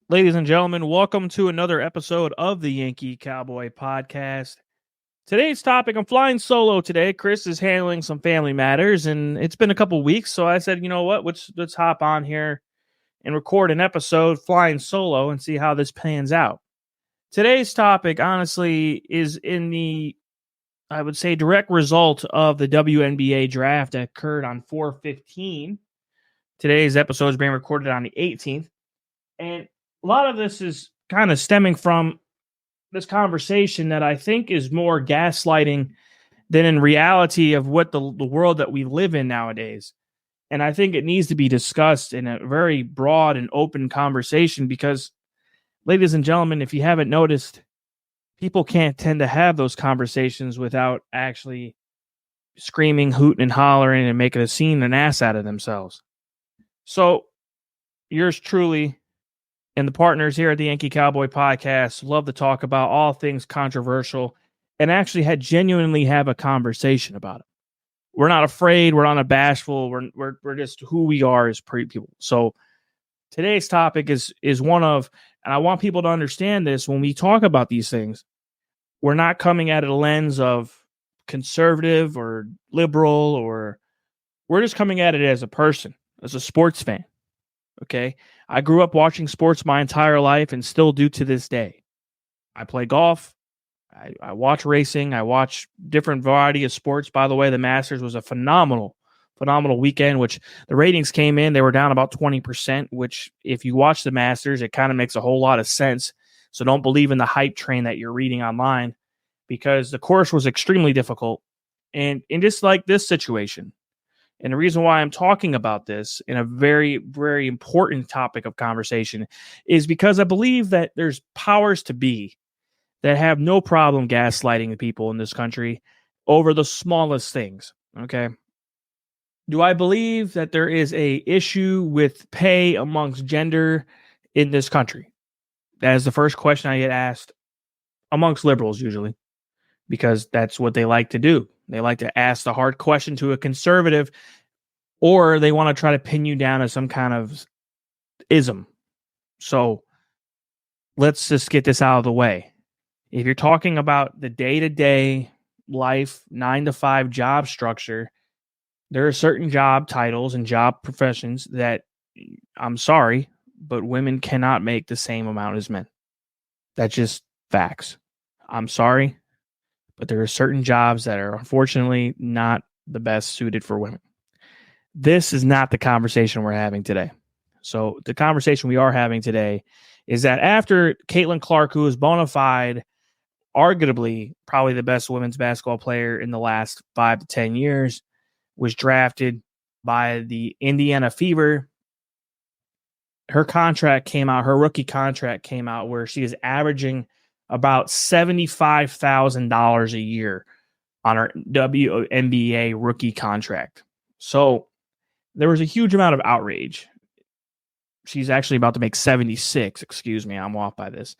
Ladies and gentlemen, welcome to another episode of the Yankee Cowboy Podcast. Today's topic, I'm flying solo today. Chris is handling some family matters, and it's been a couple weeks, so I said, you know what, let's hop on here and record an episode flying solo and see how this pans out. Today's topic, honestly, is in the, I would say, direct result of the WNBA draft that occurred on 4/15. Today's episode is being recorded on the 18th, and a lot of this is kind of stemming from this conversation that I think is more gaslighting than in reality of what the world that we live in nowadays. And I think it needs to be discussed in a very broad and open conversation because, ladies and gentlemen, if you haven't noticed, people can't tend to have those conversations without actually screaming, hooting, and hollering and making a scene, an ass out of themselves. So, yours truly and the partners here at the Yankee Cowboy Podcast love to talk about all things controversial and actually genuinely have a conversation about it. We're not afraid. We're not bashful. We're just who we are as people. So today's topic is one of, and I want people to understand this when we talk about these things, we're not coming at a lens of conservative or liberal, or we're just coming at it as a person, as a sports fan. Okay. I grew up watching sports my entire life and still do to this day. I play golf. I watch racing. I watch different variety of sports. By the way, the Masters was a phenomenal weekend, which the ratings came in. They were down about 20%, which if you watch the Masters, it kind of makes a whole lot of sense. So don't believe in the hype train that you're reading online because the course was extremely difficult. And just like this situation, and the reason why I'm talking about this in a very, very important topic of conversation is because I believe that there's powers to be that have no problem gaslighting the people in this country over the smallest things. Okay. Do I believe that there is a issue with pay amongst gender in this country? That is the first question I get asked amongst liberals usually, because that's what they like to do. They like to ask the hard question to a conservative, or they want to try to pin you down as some kind of ism. So let's just get this out of the way. If you're talking about the day-to-day life, 9-to-5 job structure, there are certain job titles and job professions that, I'm sorry, but women cannot make the same amount as men. That's just facts. I'm sorry, but there are certain jobs that are unfortunately not the best suited for women. This is not the conversation we're having today. So the conversation we are having today is that after Kaitlyn Clark, who is bona fide, arguably probably the best women's basketball player in the last 5 to 10 years, was drafted by the Indiana Fever. Her contract came out, her rookie contract came out where she is averaging about $75,000 a year on her WNBA rookie contract. So there was a huge amount of outrage. She's actually about to make 76. Excuse me, I'm off by this.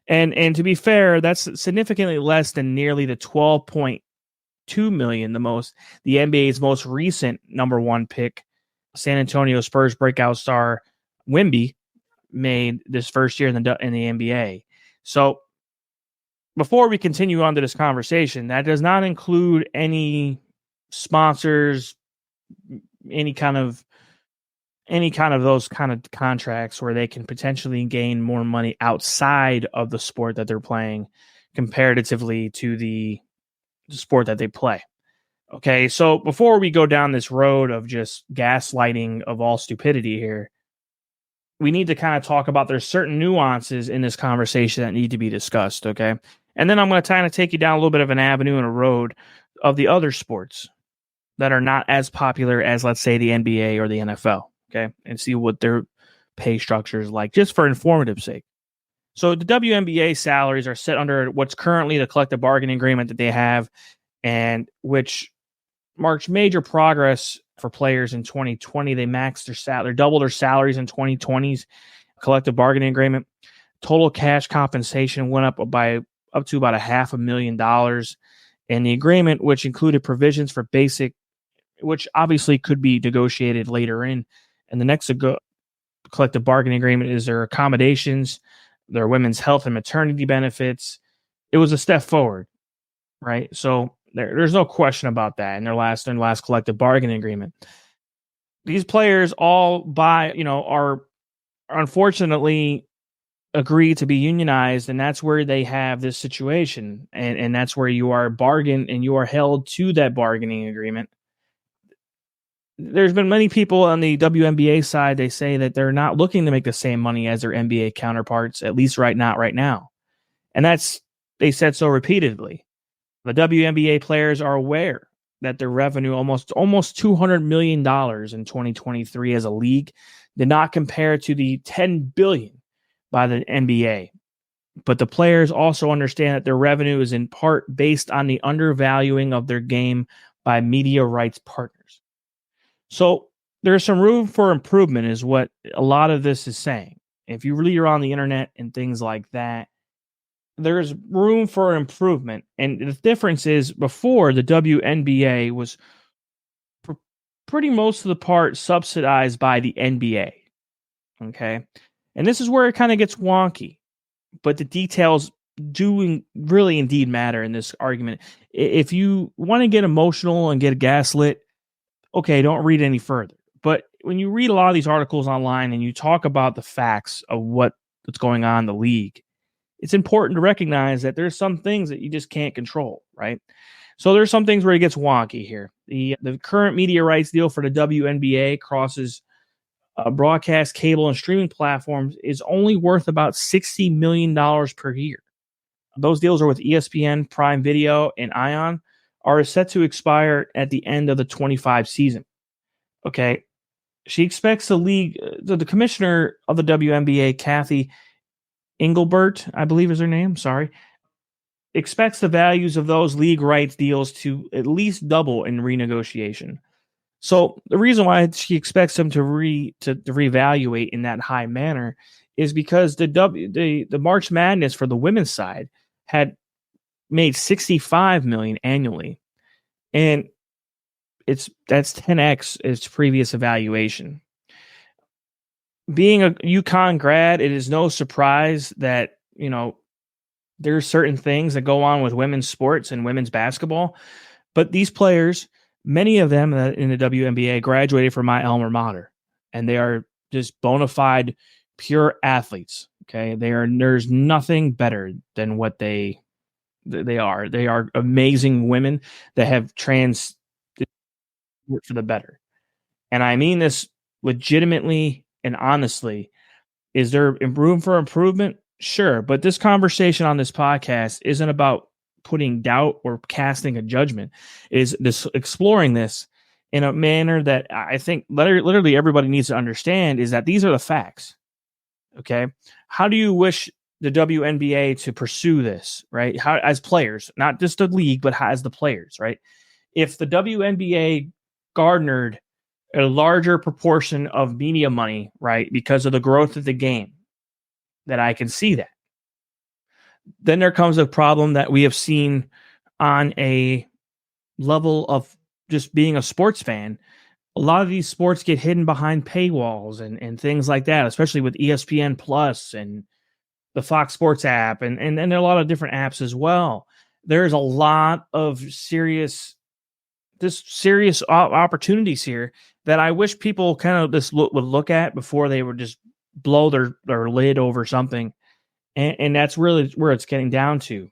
And to be fair, that's significantly less than nearly the $12.2 million, the NBA's most recent number one pick, San Antonio Spurs breakout star Wemby, made this first year in the NBA. So before we continue on to this conversation, that does not include any sponsors, any kind of those kind of contracts where they can potentially gain more money outside of the sport that they're playing comparatively to the sport that they play. Okay, so before we go down this road of just gaslighting of all stupidity here, we need to kind of talk about there's certain nuances in this conversation that need to be discussed, okay? And then I'm going to kind of take you down a little bit of an avenue and a road of the other sports that are not as popular as, let's say, the NBA or the NFL, okay? And see what their pay structure is like, just for informative sake. So the WNBA salaries are set under what's currently the collective bargaining agreement that they have, and which marks major progress for players in 2020. They maxed their salary, doubled their salaries in 2020's collective bargaining agreement. Total cash compensation went up to about $500,000. And the agreement, which included provisions for basic, which obviously could be negotiated later in the next collective bargaining agreement? Is there accommodations? There are women's health and maternity benefits. It was a step forward, right? So there's no question about that in their last collective bargaining agreement. These players all are unfortunately agree to be unionized, and that's where they have this situation, and that's where you are bargained and you are held to that bargaining agreement. There's been many people on the WNBA side, they say that they're not looking to make the same money as their NBA counterparts, at least right now. And they said so repeatedly. The WNBA players are aware that their revenue, almost $200 million in 2023 as a league, did not compare to the $10 billion by the NBA. But the players also understand that their revenue is in part based on the undervaluing of their game by media rights partners. So there's some room for improvement is what a lot of this is saying. If you really are on the internet and things like that, there's room for improvement. And the difference is before the WNBA was pretty most of the part subsidized by the NBA. Okay. And this is where it kind of gets wonky, but the details do really indeed matter in this argument. If you want to get emotional and get gaslit, okay, don't read any further. But when you read a lot of these articles online and you talk about the facts of what's going on in the league, it's important to recognize that there's some things that you just can't control, right? So there's some things where it gets wonky here. The current media rights deal for the WNBA crosses broadcast, cable, and streaming platforms is only worth about $60 million per year. Those deals are with ESPN, Prime Video, and Ion, are set to expire at the end of the 25 season. Okay. She expects the league, the commissioner of the WNBA, Kathy Engelbert, I believe is her name, expects the values of those league rights deals to at least double in renegotiation. So the reason why she expects them to reevaluate in that high manner is because the March Madness for the women's side had made $65 million annually, and that's 10x its previous evaluation. Being a UConn grad, it is no surprise that there's certain things that go on with women's sports and women's basketball, but these players, many of them in the WNBA, graduated from my alma mater, and they are just bona fide, pure athletes. Okay, there's nothing better than what they are. They are amazing women that have for the better. And I mean this legitimately and honestly. Is there room for improvement? Sure. But this conversation on this podcast isn't about putting doubt or casting a judgment. It is this exploring this in a manner that I think literally everybody needs to understand is that these are the facts. Okay. How do you wish the WNBA to pursue this, right? How, as players, not just the league, but as the players, right? If the WNBA garnered a larger proportion of media money, right, because of the growth of the game, that I can see that. Then there comes a problem that we have seen on a level of just being a sports fan. A lot of these sports get hidden behind paywalls and things like that, especially with ESPN Plus and the Fox Sports app, and there are a lot of different apps as well. There's a lot of serious opportunities here that I wish people kind of would look at before they would just blow their lid over something. And that's really where it's getting down to.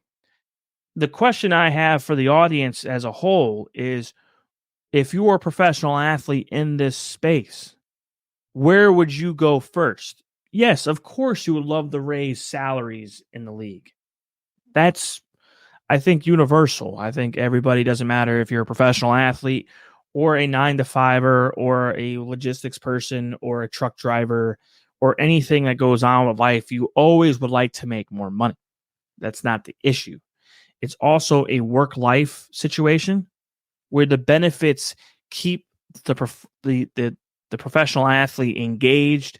The question I have for the audience as a whole is, if you were a professional athlete in this space, where would you go first? Yes, of course you would love to raise salaries in the league. That's, I think, universal. I think everybody, doesn't matter if you're a professional athlete or a 9-to-5er or a logistics person or a truck driver or anything that goes on with life, you always would like to make more money. That's not the issue. It's also a work-life situation where the benefits keep the professional athlete engaged.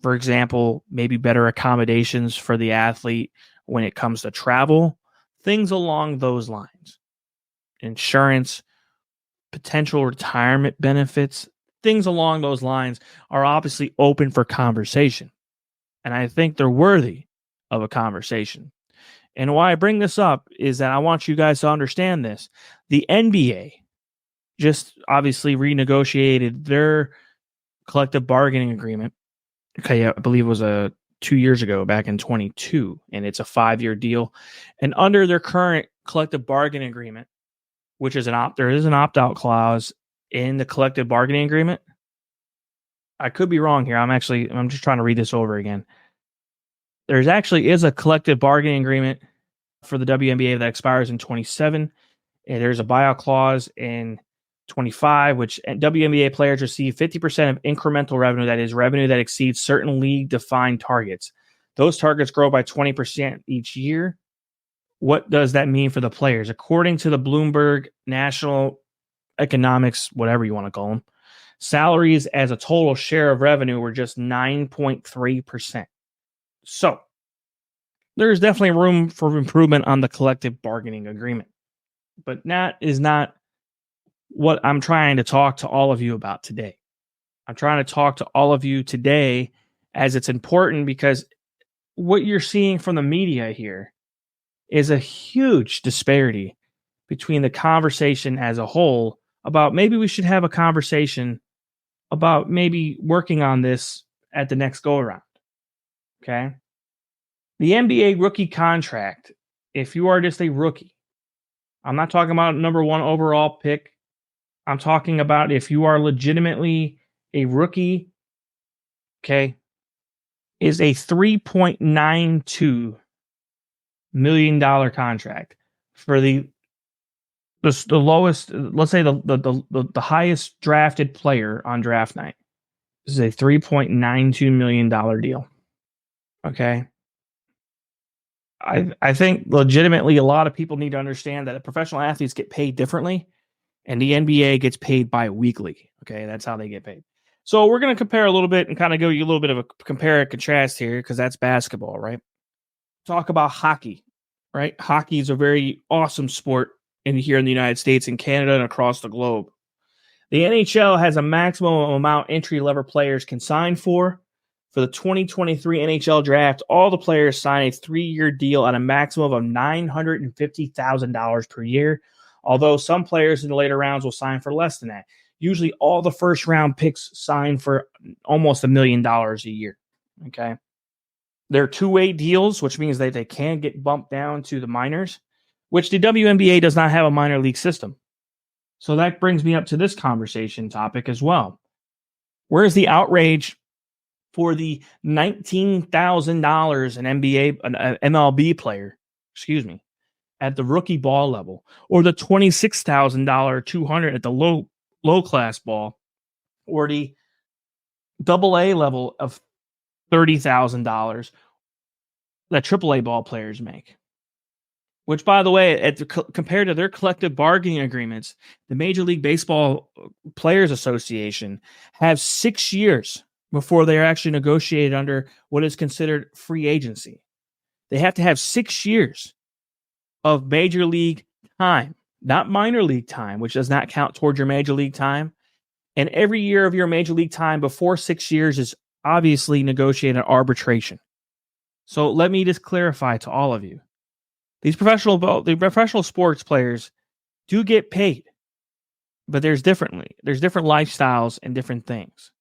For example, maybe better accommodations for the athlete when it comes to travel, things along those lines. Insurance, potential retirement benefits, things along those lines are obviously open for conversation. And I think they're worthy of a conversation. And why I bring this up is that I want you guys to understand this. The NBA just obviously renegotiated their collective bargaining agreement. Okay, I believe it was 2 years ago, back in 22, and it's a 5-year deal. And under their current collective bargaining agreement, which is there is an opt-out clause in the collective bargaining agreement. I could be wrong here. I'm just trying to read this over again. There's actually is a collective bargaining agreement for the WNBA that expires in 27. And there's a buyout clause in 25, which WNBA players receive 50% of incremental revenue, that is revenue that exceeds certain league-defined targets. Those targets grow by 20% each year. What does that mean for the players? According to the Bloomberg National Economics, whatever you want to call them, salaries as a total share of revenue were just 9.3%. So there's definitely room for improvement on the collective bargaining agreement. But that is not what I'm trying to talk to all of you about today. I'm trying to talk to all of you today as it's important, because what you're seeing from the media here is a huge disparity between the conversation as a whole about maybe we should have a conversation about maybe working on this at the next go around. Okay. The NBA rookie contract, if you are just a rookie, I'm not talking about number 1 overall pick. I'm talking about if you are legitimately a rookie, okay, is a $3.92 million contract for the lowest, let's say the highest drafted player on draft night. This is a $3.92 million deal. Okay. I think legitimately a lot of people need to understand that professional athletes get paid differently, and the NBA gets paid bi-weekly. Okay, that's how they get paid. So we're going to compare a little bit and kind of give you a little bit of a compare and contrast here, because that's basketball, right? Talk about hockey, right? Hockey is a very awesome sport here in the United States and Canada and across the globe. The NHL has a maximum amount entry-level players can sign for. For the 2023 NHL draft, all the players sign a 3-year deal at a maximum of $950,000 per year, although some players in the later rounds will sign for less than that. Usually all the first-round picks sign for almost $1 million a year. Okay. They're two-way deals, which means that they can get bumped down to the minors, which the WNBA does not have a minor league system. So that brings me up to this conversation topic as well. Where's the outrage for the $19,000 an MLB player, at the rookie ball level, or the $26,000 200 at the low class ball, or the AA level of $30,000 that AAA ball players make? Which, by the way, compared to their collective bargaining agreements, the Major League Baseball Players Association have 6 years before they are actually negotiated under what is considered free agency. They have to have 6 years of major league time, not minor league time, which does not count towards your major league time. And every year of your major league time before 6 years is obviously negotiated arbitration. So let me just clarify to all of you. The professional sports players do get paid, but there's different lifestyles and different things.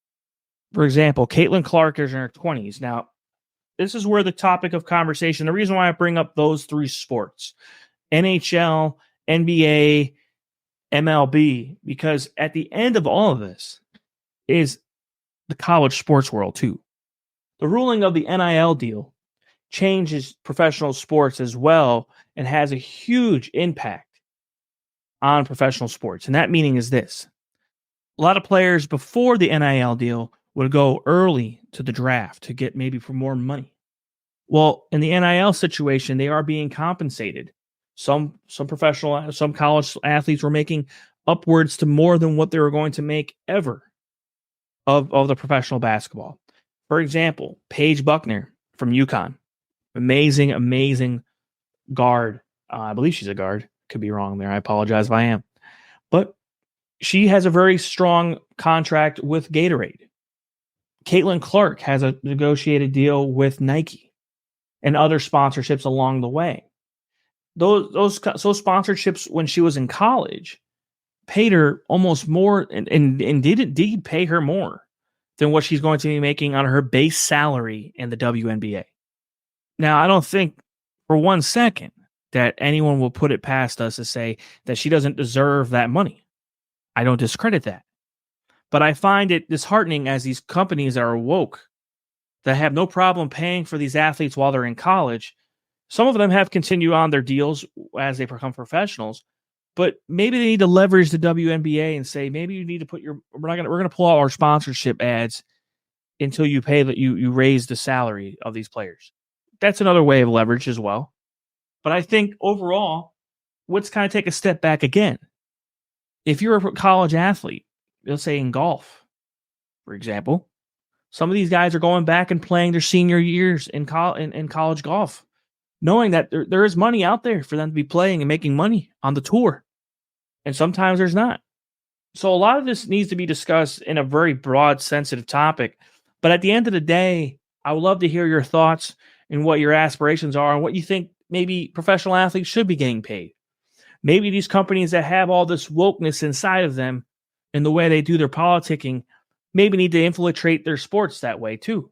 For example, Kaitlyn Clark is in her 20s. Now, this is where the topic of conversation, the reason why I bring up those 3 sports, NHL, NBA, MLB, because at the end of all of this is the college sports world too. The ruling of the NIL deal changes professional sports as well and has a huge impact on professional sports. And that meaning is this. A lot of players before the NIL deal would go early to the draft to get maybe for more money. Well, in the NIL situation, they are being compensated. Some college athletes were making upwards to more than what they were going to make ever of the professional basketball. For example, Paige Buckner from UConn. Amazing guard. I believe she's a guard. Could be wrong there. I apologize if I am. But She has a very strong contract with Gatorade. Kaitlyn Clark has a negotiated deal with Nike and other sponsorships along the way. Those sponsorships when she was in college paid her almost more and did indeed pay her more than what she's going to be making on her base salary in the WNBA. Now, I don't think for 1 second that anyone will put it past us to say that she doesn't deserve that money. I don't discredit that. But I find it disheartening as these companies are woke that have no problem paying for these athletes while they're in college. Some of them have continued on their deals as they become professionals, but maybe they need to leverage the WNBA and say, maybe you need to put we're going to pull out our sponsorship ads until you pay that you raise the salary of these players. That's another way of leverage as well. But I think overall, let's kind of take a step back again. If you're a college athlete, let's say in golf, for example, some of these guys are going back and playing their senior years in college golf, knowing that there is money out there for them to be playing and making money on the tour. And sometimes there's not. So a lot of this needs to be discussed in a very broad, sensitive topic. But at the end of the day, I would love to hear your thoughts and what your aspirations are and what you think maybe professional athletes should be getting paid. Maybe these companies that have all this wokeness inside of them and the way they do their politicking maybe need to infiltrate their sports that way too.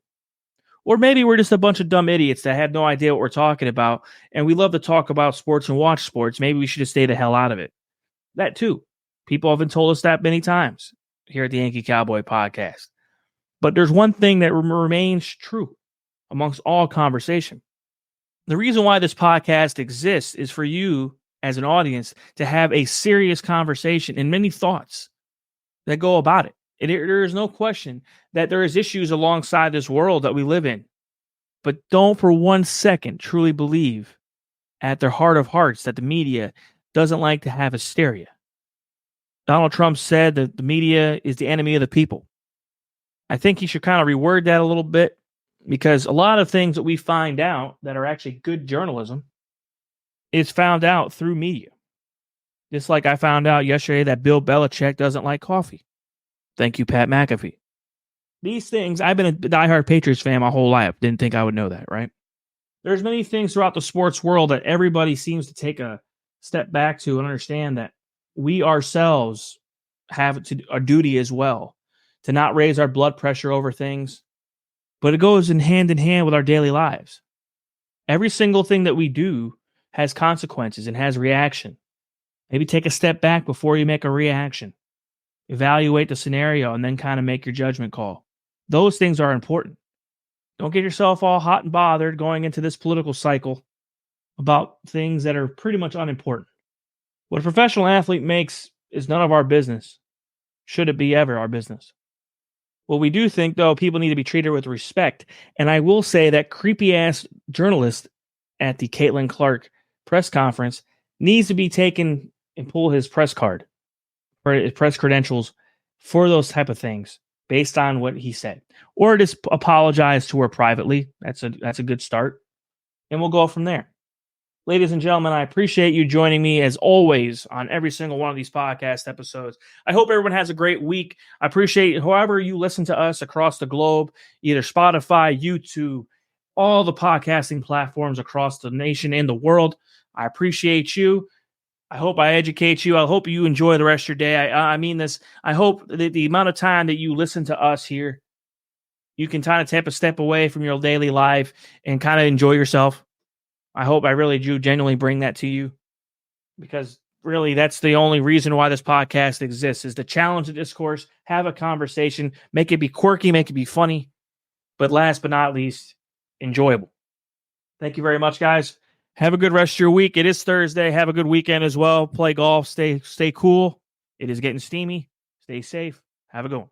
Or maybe we're just a bunch of dumb idiots that have no idea what we're talking about, and we love to talk about sports and watch sports. Maybe we should just stay the hell out of it. That too. People have been told us that many times here at the Yankee Cowboy Podcast. But there's one thing that remains true amongst all conversation. The reason why this podcast exists is for you as an audience to have a serious conversation and many thoughts that go about it. And there is no question that there is issues alongside this world that we live in. But don't for 1 second truly believe at their heart of hearts that the media doesn't like to have hysteria. Donald Trump said that the media is the enemy of the people. I think he should kind of reword that a little bit, because a lot of things that we find out that are actually good journalism is found out through media. Just like I found out yesterday that Bill Belichick doesn't like coffee. Thank you, Pat McAfee. These things, I've been a diehard Patriots fan my whole life. Didn't think I would know that, right? There's many things throughout the sports world that everybody seems to take a step back to and understand that we ourselves have a duty as well to not raise our blood pressure over things, but it goes in hand with our daily lives. Every single thing that we do has consequences and has reaction. Maybe take a step back before you make a reaction. Evaluate the scenario and then kind of make your judgment call. Those things are important. Don't get yourself all hot and bothered going into this political cycle about things that are pretty much unimportant. What a professional athlete makes is none of our business. Should it be ever our business? What we do think, though, people need to be treated with respect. And I will say that creepy-ass journalist at the Kaitlyn Clark press conference needs to be taken and pull his press card or his press credentials for those type of things based on what he said. Or just apologize to her privately. That's a good start. And we'll go from there. Ladies and gentlemen, I appreciate you joining me as always on every single one of these podcast episodes. I hope everyone has a great week. I appreciate whoever you listen to us across the globe, either Spotify, YouTube, all the podcasting platforms across the nation and the world. I appreciate you. I hope I educate you. I hope you enjoy the rest of your day. I mean this. I hope that the amount of time that you listen to us here, you can kind of take a step away from your daily life and kind of enjoy yourself. I hope I really do genuinely bring that to you, because really that's the only reason why this podcast exists, is to challenge the discourse, have a conversation, make it be quirky, make it be funny, but last but not least, enjoyable. Thank you very much, guys. Have a good rest of your week. It is Thursday. Have a good weekend as well. Play golf. Stay cool. It is getting steamy. Stay safe. Have a good one.